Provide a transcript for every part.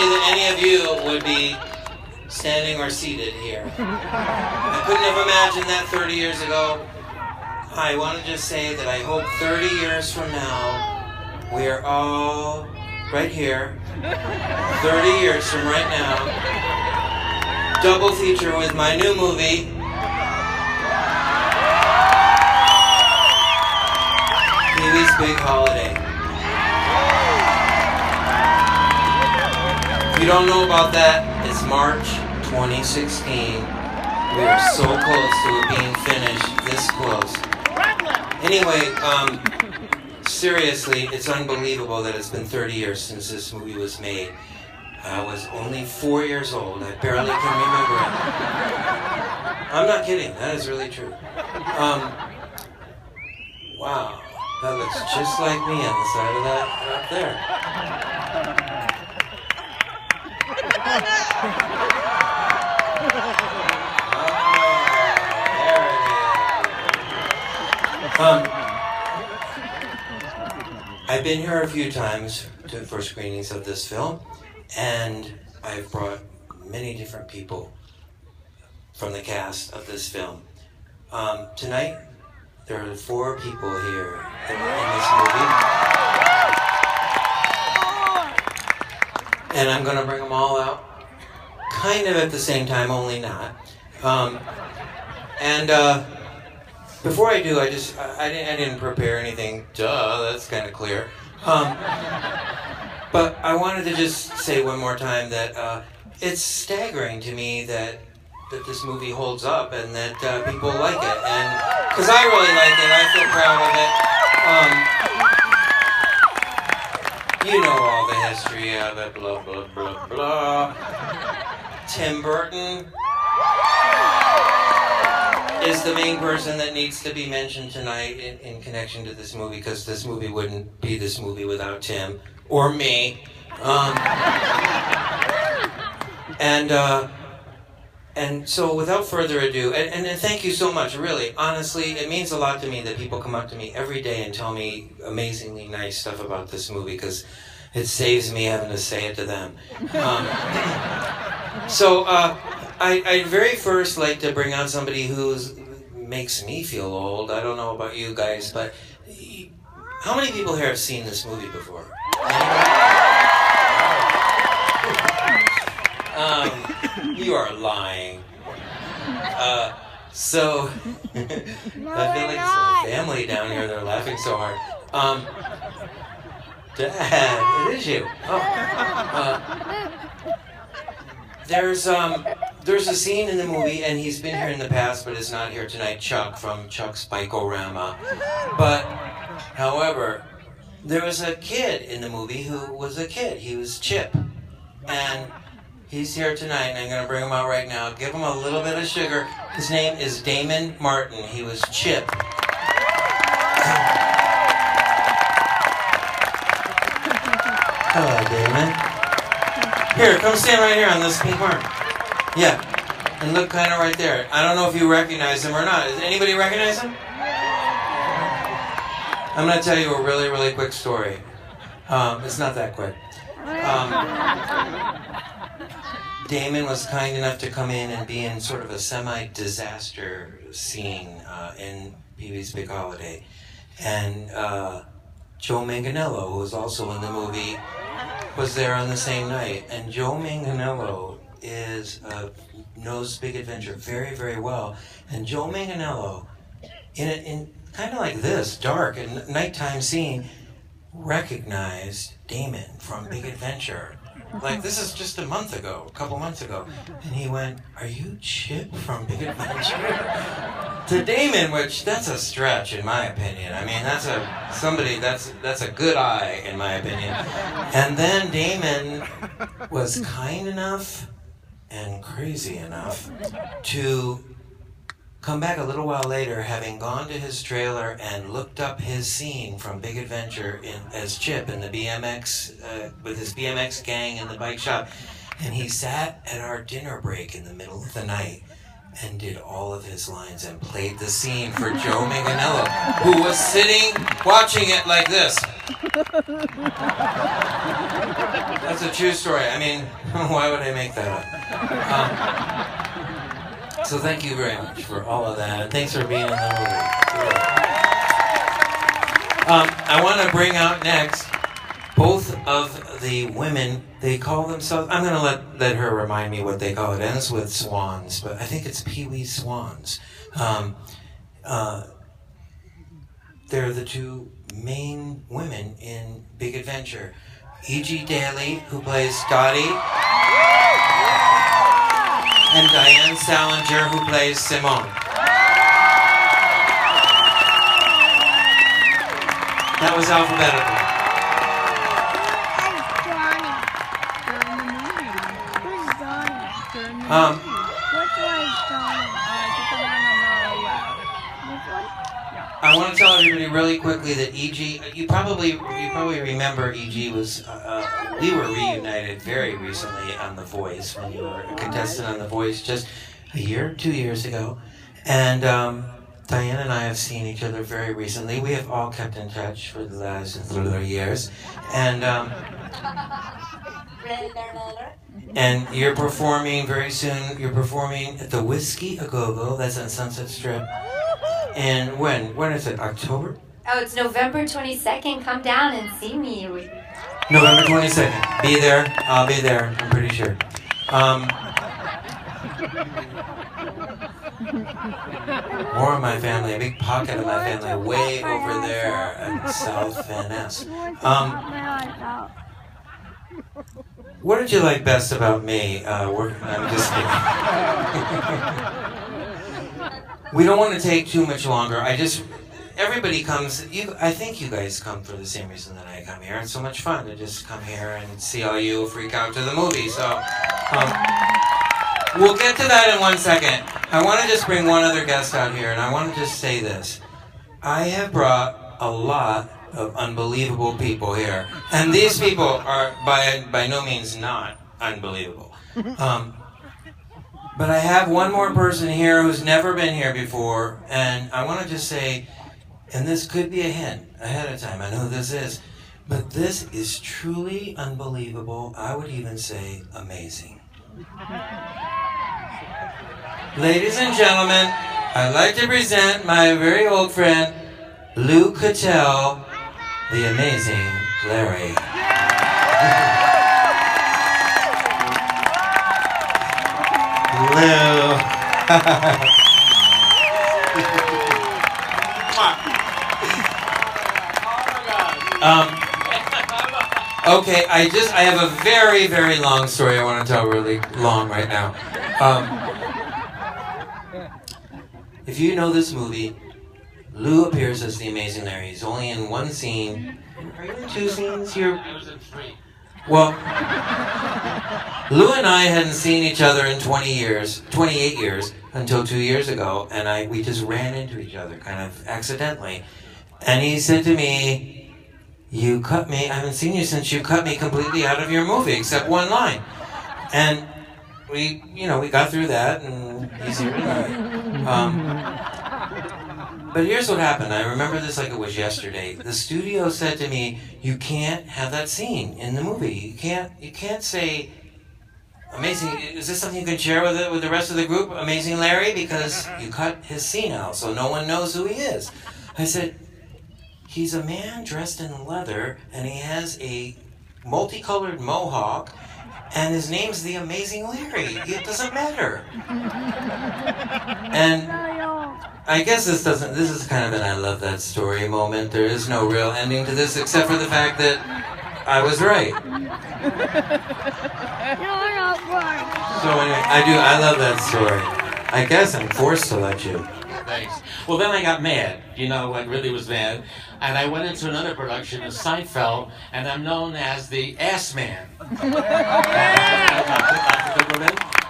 me that any of you would be standing or seated here. I couldn't have imagined that 30 years ago. I want to just say that I hope 30 years from now, we are all right here, 30 years from right now, double feature with my new movie, Pee-wee's Big Holiday. If you don't know about that, it's March 2016. We are so close to it being finished, this close. Anyway, seriously, it's unbelievable that it's been 30 years since this movie was made. I was only 4 years old. I barely can remember it. I'm not kidding. That is really true. Wow. That looks just like me on the side of that up there. I've been here a few times for screenings of this film, and I've brought many different people from the cast of this film. Tonight, there are 4 people here in this movie. And I'm going to bring them all out kind of at the same time, only not. Before I do, I didn't prepare anything. Duh, that's kind of clear. But I wanted to just say one more time that it's staggering to me that this movie holds up and that people like it, and because I really like it, I feel proud of it. You know all the history of it, blah blah blah blah. Tim Burton is the main person that needs to be mentioned tonight in connection to this movie, because this movie wouldn't be this movie without Tim or me. And so without further ado, and thank you so much, really, honestly, it means a lot to me that people come up to me every day and tell me amazingly nice stuff about this movie, because it saves me having to say it to them. I'd very first like to bring out somebody who makes me feel old. I don't know about you guys, but how many people here have seen this movie before? You are lying. I feel like it's a family down here. They're laughing so hard. Dad, it is you. There's a scene in the movie, and he's been here in the past, but is not here tonight, Chuck, from Chuck's Bike-O-Rama. But, however, there was a kid in the movie who was a kid. He was Chip. And he's here tonight, and I'm going to bring him out right now. Give him a little bit of sugar. His name is Damon Martin. He was Chip. Hello, Damon. Here, come stand right here on this pink mark. Yeah, and look kind of right there. I don't know if you recognize him or not. Does anybody recognize him? I'm going to tell you a really, really quick story. It's not that quick. Damon was kind enough to come in and be in sort of a semi-disaster scene in Pee-wee's Big Holiday. And Joe Manganiello, who was also in the movie, was there on the same night. And Joe Manganiello knows Big Adventure very, very well. And Joe Manganiello, in kind of like this, dark and nighttime scene, recognized Damon from Big Adventure. Like, this is just a couple months ago. And he went, "Are you Chip from Big Adventure?" To Damon, which, that's a stretch, in my opinion. I mean, that's a good eye, in my opinion. And then Damon was kind enough and crazy enough to come back a little while later, having gone to his trailer and looked up his scene from Big Adventure as Chip in the BMX, with his BMX gang in the bike shop. And he sat at our dinner break in the middle of the night and did all of his lines and played the scene for Joe Manganiello, who was sitting watching it like this. That's That's a true story. I mean, why would I make that up? So thank you very much for all of that. And thanks for being in the movie. I want to bring out next both of the women. They call themselves, I'm going to let her remind me what they call it. It ends with swans, but I think it's Pee-wee Swans. They're the two main women in Big Adventure. E.G. Daly, who plays Scotty, and Diane Salinger, who plays Simone. That was alphabetical. I want to tell everybody really quickly that E.G. You probably remember E.G. was we were reunited very recently on The Voice when you were a contestant on The Voice just a year, 2 years ago, and Diane and I have seen each other very recently. We have all kept in touch for the last years, and you're performing very soon. You're performing at the Whiskey A Go-Go. That's on Sunset Strip. And when? When is it? October? Oh, it's November 22nd. Come down and see me. November 22nd. Be there. I'll be there. I'm pretty sure. More of my family, a big pocket of my family, way over there in South Van Ness. What did you like best about me? I'm just kidding. We don't want to take too much longer. Everybody comes, I think you guys come for the same reason that I come here. It's so much fun to just come here and see all you freak out to the movie. So, we'll get to that in 1 second. I want to just bring one other guest out here, and I want to just say this. I have brought a lot of unbelievable people here. And these people are by no means not unbelievable. But I have one more person here who's never been here before, and I want to just say, and this could be a hint ahead of time, I know this is, but this is truly unbelievable. I would even say amazing. Ladies and gentlemen, I'd like to present my very old friend, Lou Cattell, the amazing Larry. Lou. Okay, I have a very, very long story I want to tell really long right now. If you know this movie, Lou appears as the amazing Larry. He's only in one scene. Are you in two scenes? I was in 3. Well, Lou and I hadn't seen each other in 28 years, until 2 years ago, and we just ran into each other, kind of accidentally. And he said to me, "You cut me, I haven't seen you since you cut me completely out of your movie, except one line." And we got through that, and he's here tonight. But here's what happened. I remember this like it was yesterday. The studio said to me, "You can't have that scene in the movie. You can't say, amazing, is this something you can share with the rest of the group, Amazing Larry? Because you cut his scene out, so no one knows who he is." I said, "He's a man dressed in leather, and he has a multicolored mohawk, and his name's the Amazing Larry. It doesn't matter." And I guess this is kind of an I love that story moment. There is no real ending to this except for the fact that I was right. So anyway, I love that story. I guess I'm forced to let you. Thanks. Well, then I got mad. You know, I really was mad. And I went into another production of Seinfeld, and I'm known as the Ass Man.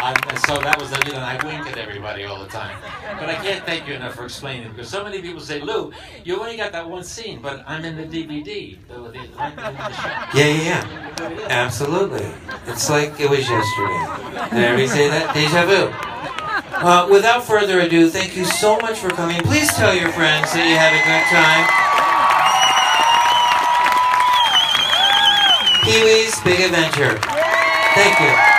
And so that was the deal, and I wink at everybody all the time. But I can't thank you enough for explaining, because so many people say, "Lou, you only got that one scene, but I'm in the DVD." Yeah. Absolutely. It's like it was yesterday. Did everybody say that? Deja vu. Without further ado, thank you so much for coming. Please tell your friends that you had a good time. Pee-wees, big adventure. Thank you.